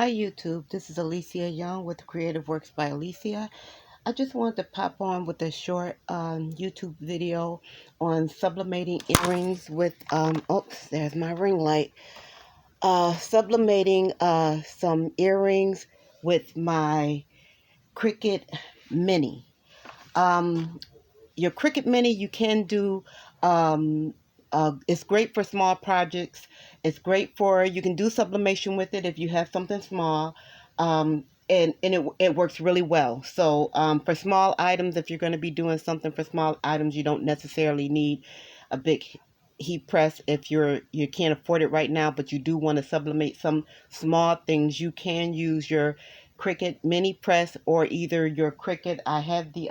Hi YouTube, this is Alicia Young with Creative Works by Alicia. I just wanted to pop on with a short YouTube video on sublimating earrings with, oops, there's my ring light. Sublimating some earrings with my Cricut Mini. Um, your Cricut Mini, you can do, it's great for small projects. It's great for, you can do sublimation with it if you have something small. And it works really well. So for small items, if you're going to be doing something for small items, you don't necessarily need a big heat press if you can't afford it right now, but you do want to sublimate some small things. You can use your Cricut mini press or either your Cricut. I have the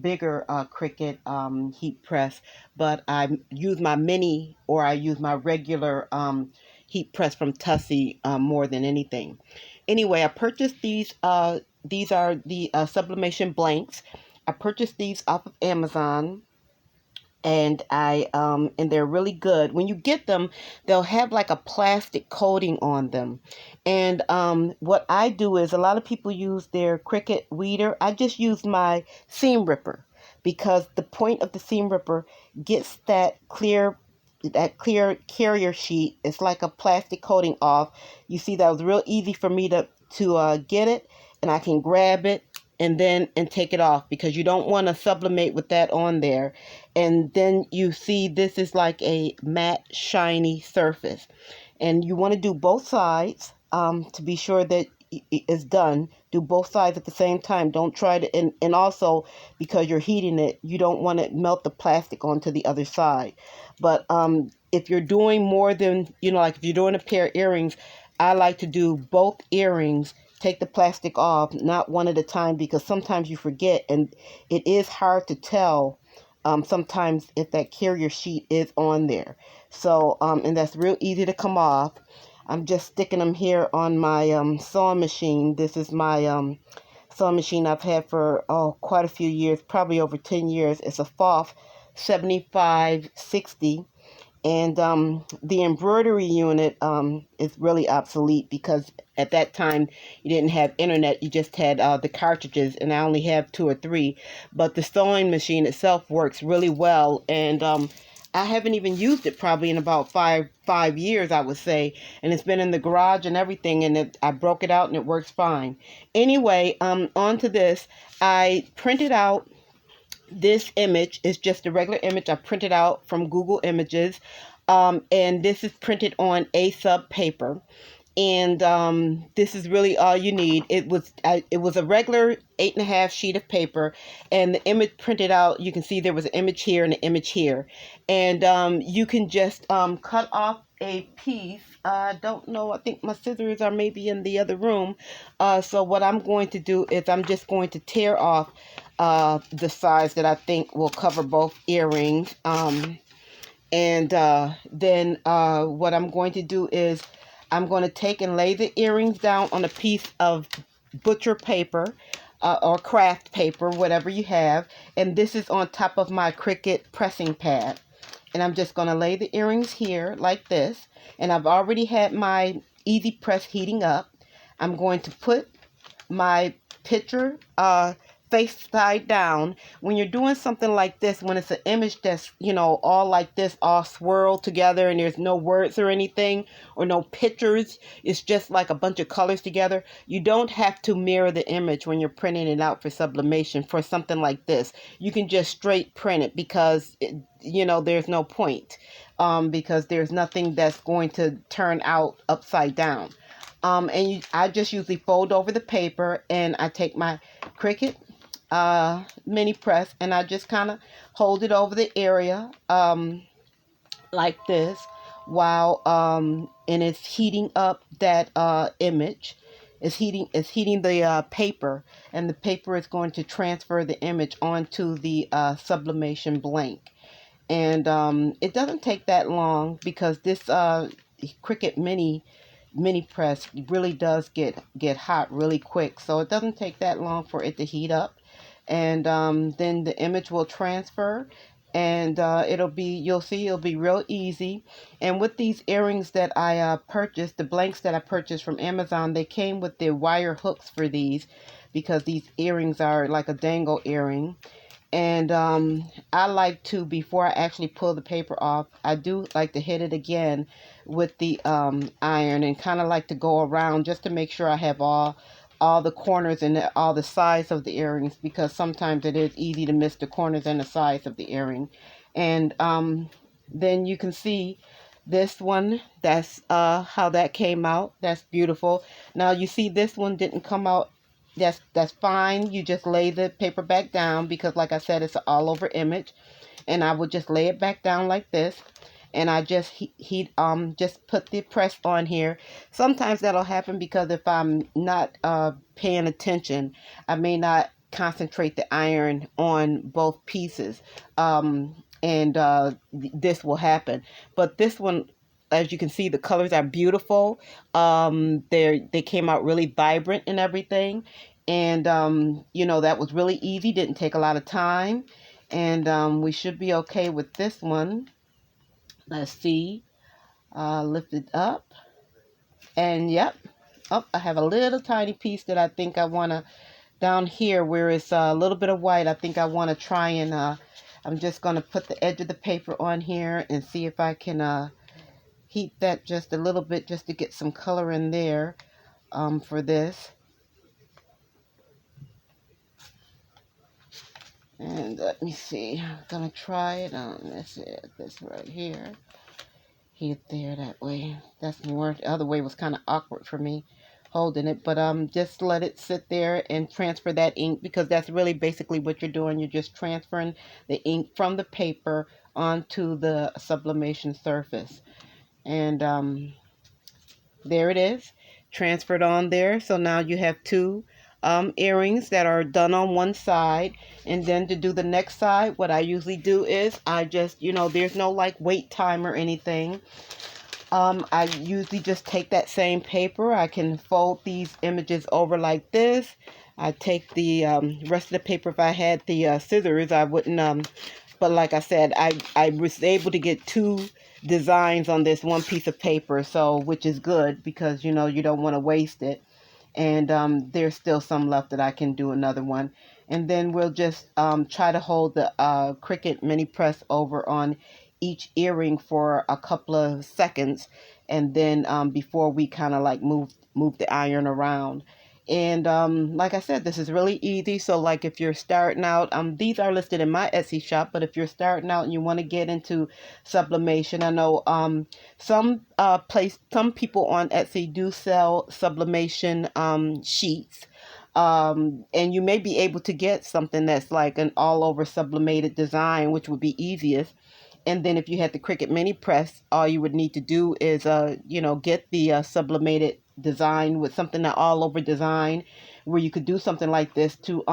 bigger Cricut heat press, but I use my mini or I use my regular heat press from Tussie more than anything. Anyway, I purchased these. These are the sublimation blanks. I purchased these off of Amazon, and they're really good. When you get them, they'll have like a plastic coating on them. And what I do is, a lot of people use their Cricut weeder. I just use my seam ripper because the point of the seam ripper gets that clear carrier sheet. It's like a plastic coating off. You see, that was real easy for me to get it, and I can grab it and take it off, because you don't want to sublimate with that on there. And then you see this is like a matte shiny surface, and you want to do both sides to be sure that it's done. Do both sides at the same time. Don't try to, and also, because you're heating it, you don't want to melt the plastic onto the other side. But if you're doing more than, like if you're doing a pair of earrings, I like to do both earrings, take the plastic off, not one at a time, because sometimes you forget, and it is hard to tell sometimes if that carrier sheet is on there. So, and that's real easy to come off. I'm just sticking them here on my sewing machine. This is my sewing machine I've had for quite a few years, probably over 10 years. It's a FOF 7560. And the embroidery unit is really obsolete, because at that time you didn't have internet. You just had the cartridges, and I only have 2 or 3. But the sewing machine itself works really well, and I haven't even used it probably in about five years, I would say. And it's been in the garage and everything, and I broke it out and it works fine. Anyway, on to this. I printed out this image. Is just a regular image I printed out from Google Images, and this is printed on A-sub paper, and this is really all you need. It was a regular 8.5 sheet of paper, and the image printed out. You can see there was an image here and an image here, and you can just cut off a piece. I don't know. I think my scissors are maybe in the other room. So what I'm going to do is I'm just going to tear off the size that I think will cover both earrings. And then what I'm going to do is I'm going to take and lay the earrings down on a piece of butcher paper or craft paper, whatever you have. And this is on top of my Cricut pressing pad. And I'm just going to lay the earrings here like this. And I've already had my Easy Press heating up. I'm going to put my picture face side down. When you're doing something like this, when it's an image that's, all like this, all swirled together, and there's no words or anything, or no pictures, it's just like a bunch of colors together, you don't have to mirror the image when you're printing it out for sublimation. For something like this, you can just straight print it, because there's no point, because there's nothing that's going to turn out upside down. I just usually fold over the paper, and I take my Cricut mini press, and I just kind of hold it over the area like this, while and it's heating up that image. It's heating the paper, and the paper is going to transfer the image onto the sublimation blank. And it doesn't take that long, because this Cricut mini press really does get hot really quick, so it doesn't take that long for it to heat up. And then the image will transfer, and you'll see it'll be real easy. And with these earrings that I purchased, the blanks that I purchased from Amazon, they came with the wire hooks for these, because these earrings are like a dangle earring. And I like to, before I actually pull the paper off, I do like to hit it again with the iron, and kind of like to go around just to make sure I have all the corners and all the sides of the earrings, because sometimes it is easy to miss the corners and the sides of the earring. And then you can see this one, that's how that came out. That's beautiful. Now you see this one didn't come out. That's fine. You just lay the paper back down, because like I said, it's an all over image. And I would just lay it back down like this, and I just just put the press on here. Sometimes that'll happen because if I'm not paying attention, I may not concentrate the iron on both pieces, and this will happen. But this one, as you can see, the colors are beautiful. They came out really vibrant and everything. And you know, that was really easy, didn't take a lot of time. And we should be okay with this one. Let's see. Lift it up. And yep. Oh, I have a little tiny piece that I think I want to, down here where it's a little bit of white, I think I want to try and, I'm just going to put the edge of the paper on here and see if I can heat that just a little bit, just to get some color in there for this. And let me see, I'm going to try it on this right here. Heat it there that way. That's more, the other way was kind of awkward for me holding it, but just let it sit there and transfer that ink, because that's really basically what you're doing. You're just transferring the ink from the paper onto the sublimation surface. And there it is, transferred on there. So now you have two earrings that are done on one side. And then to do the next side, what I usually do is I just, you know, there's no like wait time or anything. I usually just take that same paper. I can fold these images over like this. I take the rest of the paper. If I had the scissors, I wouldn't. But like I said, I was able to get two designs on this one piece of paper, so which is good, because you know you don't want to waste it. And there's still some left that I can do another one. And then we'll just try to hold the Cricut mini press over on each earring for a couple of seconds, and then before we kind of like move the iron around. And like I said, this is really easy. So like if you're starting out, these are listed in my Etsy shop, but if you're starting out and you want to get into sublimation, I know some people on Etsy do sell sublimation sheets. And you may be able to get something that's like an all over sublimated design, which would be easiest. And then if you had the Cricut mini press, all you would need to do is, you know, get the sublimated design with something that all over design, where you could do something like this to,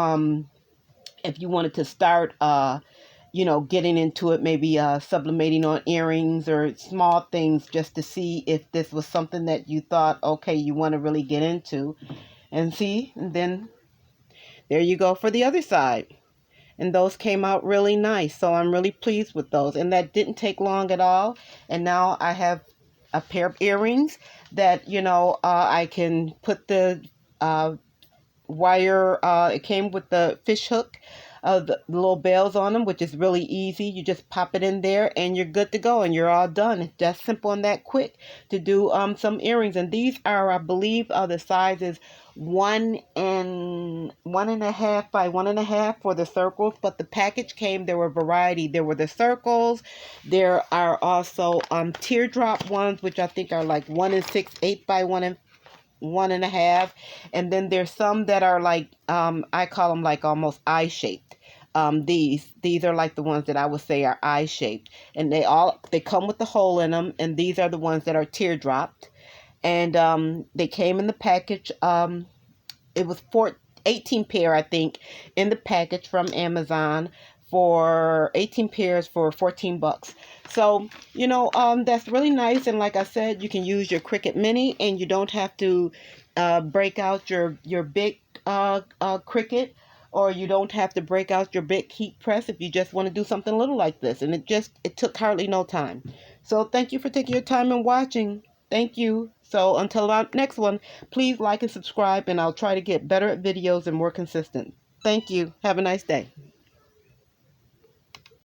if you wanted to start, you know, getting into it, maybe sublimating on earrings or small things, just to see if this was something that you thought, okay, you want to really get into. And see, and then there you go for the other side. And those came out really nice, so I'm really pleased with those. And that didn't take long at all. And now I have a pair of earrings that, you know, I can put the wire, it came with the fish hook, the little bells on them, which is really easy. You just pop it in there and you're good to go, and you're all done. It's that simple and that quick to do some earrings. And these are, I believe, the sizes 1.5 by 1.5 for the circles. But the package came, there were a variety. There were the circles. There are also teardrop ones, which I think are like 1 6/8 by 1.5, and then there's some that are like I call them like almost eye shaped. These are like the ones that I would say are eye shaped, and they come with the hole in them. And these are the ones that are teardropped, and they came in the package. It was 18 pair, I think, in the package from Amazon, for 18 pairs for $14. So, you know, that's really nice. And like I said, you can use your Cricut Mini, and you don't have to break out your big Cricut. or you don't have to break out your big heat press if you just want to do something little like this. And it took hardly no time. So thank you for taking your time and watching. Thank you. So until our next one, please like and subscribe, and I'll try to get better at videos and more consistent. Thank you. Have a nice day.